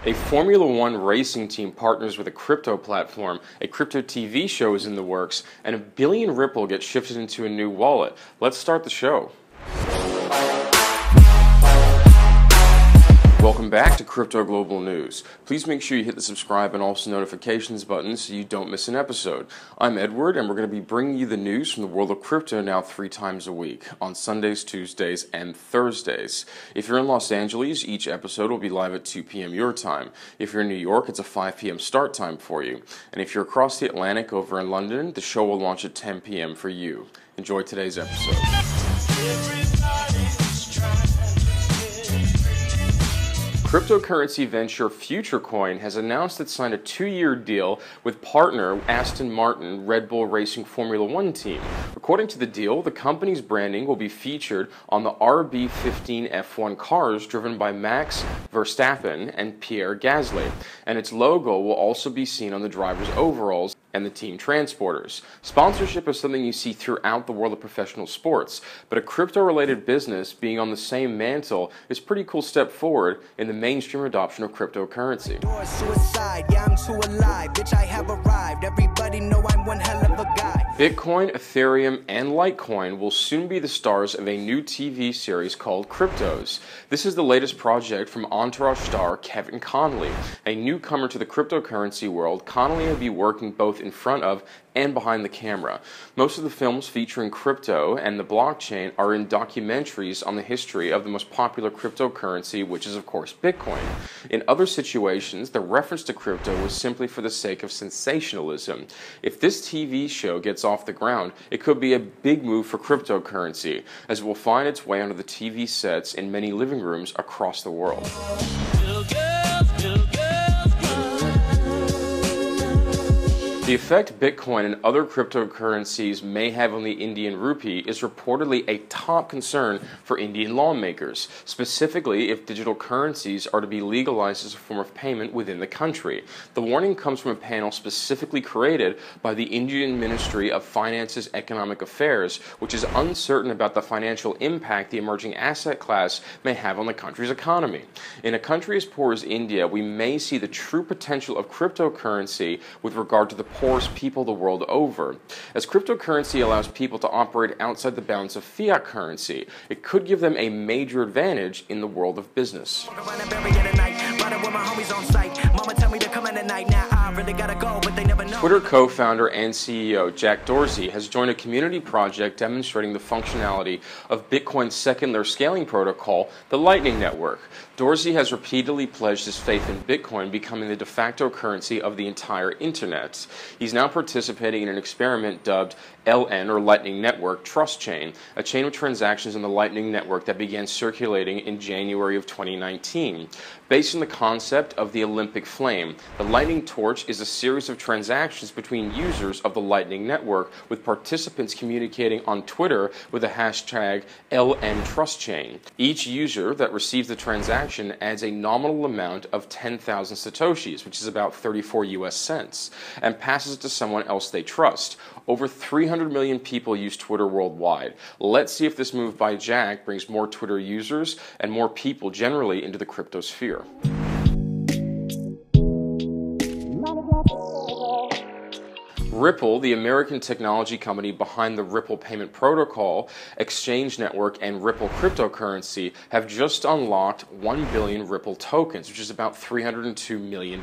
A Formula One racing team partners with a crypto platform, a crypto TV show is in the works, and $1 billion Ripple gets shifted into a new wallet. Let's start the show. Welcome back to Crypto Global News. Please make sure you hit the subscribe and also notifications button so you don't miss an episode. I'm Edward, and we're going to be bringing you the news from the world of crypto now 3 times a week, on Sundays, Tuesdays, and Thursdays. If you're in Los Angeles, each episode will be live at 2 p.m. your time. If you're in New York, it's a 5 p.m. start time for you. And if you're across the Atlantic over in London, the show will launch at 10 p.m. for you. Enjoy today's episode. Cryptocurrency venture FutureCoin has announced it signed a 2-year deal with partner Aston Martin Red Bull Racing Formula One team. According to the deal, the company's branding will be featured on the RB15 F1 cars driven by Max Verstappen and Pierre Gasly, and its logo will also be seen on the driver's overalls and the team transporters. Sponsorship is something you see throughout the world of professional sports, but a crypto-related business being on the same mantle is a pretty cool step forward in the mainstream adoption of cryptocurrency. Bitcoin, Ethereum, and Litecoin will soon be the stars of a new TV series called Cryptos. This is the latest project from Entourage star Kevin Connolly. A newcomer to the cryptocurrency world, Connolly will be working both in front of and behind the camera. Most of the films featuring crypto and the blockchain are in documentaries on the history of the most popular cryptocurrency, which is of course Bitcoin. In other situations, the reference to crypto was simply for the sake of sensationalism. If this TV show gets off the ground, it could be a big move for cryptocurrency, as it will find its way onto the TV sets in many living rooms across the world. The effect Bitcoin and other cryptocurrencies may have on the Indian rupee is reportedly a top concern for Indian lawmakers, specifically if digital currencies are to be legalized as a form of payment within the country. The warning comes from a panel specifically created by the Indian Ministry of Finance's Economic Affairs, which is uncertain about the financial impact the emerging asset class may have on the country's economy. In a country as poor as India, we may see the true potential of cryptocurrency with regard to the poorest people the world over. As cryptocurrency allows people to operate outside the bounds of fiat currency, it could give them a major advantage in the world of business. Twitter co-founder and CEO Jack Dorsey has joined a community project demonstrating the functionality of Bitcoin's second-layer scaling protocol, the Lightning Network. Dorsey has repeatedly pledged his faith in Bitcoin becoming the de facto currency of the entire internet. He's now participating in an experiment dubbed LN, or Lightning Network Trust Chain, a chain of transactions on the Lightning Network that began circulating in January of 2019. Based on the concept of the Olympic flame, the Lightning Torch is a series of transactions between users of the Lightning Network, with participants communicating on Twitter with the hashtag LN Trust Chain. Each user that receives the transaction adds a nominal amount of 10,000 Satoshis, which is about 34 US cents, and passes it to someone else they trust. Over 300 million people use Twitter worldwide. Let's see if this move by Jack brings more Twitter users and more people generally into the crypto sphere. Ripple, the American technology company behind the Ripple payment protocol, exchange network, and Ripple cryptocurrency, have just unlocked 1 billion Ripple tokens, which is about $302 million,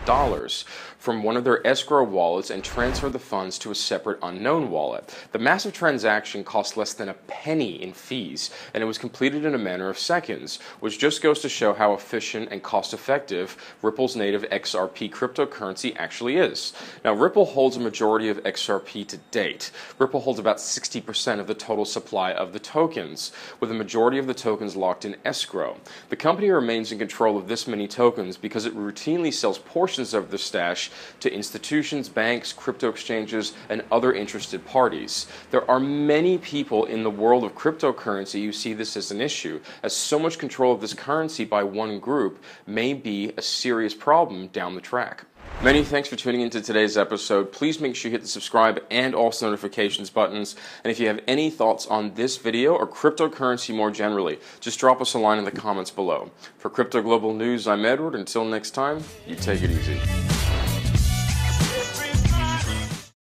from one of their escrow wallets and transferred the funds to a separate unknown wallet. The massive transaction cost less than a penny in fees, and it was completed in a matter of seconds, which just goes to show how efficient and cost-effective Ripple's native XRP cryptocurrency actually is. Now, Ripple holds a majority of XRP to date. Ripple holds about 60% of the total supply of the tokens, with a majority of the tokens locked in escrow. The company remains in control of this many tokens because it routinely sells portions of the stash to institutions, banks, crypto exchanges, and other interested parties. There are many people in the world of cryptocurrency who see this as an issue, as so much control of this currency by one group may be a serious problem down the track. Many thanks for tuning into today's episode. Please make sure you hit the subscribe and also notifications buttons. And if you have any thoughts on this video or cryptocurrency more generally, just drop us a line in the comments below. For Crypto Global News, I'm Edward. Until next time, you take it easy.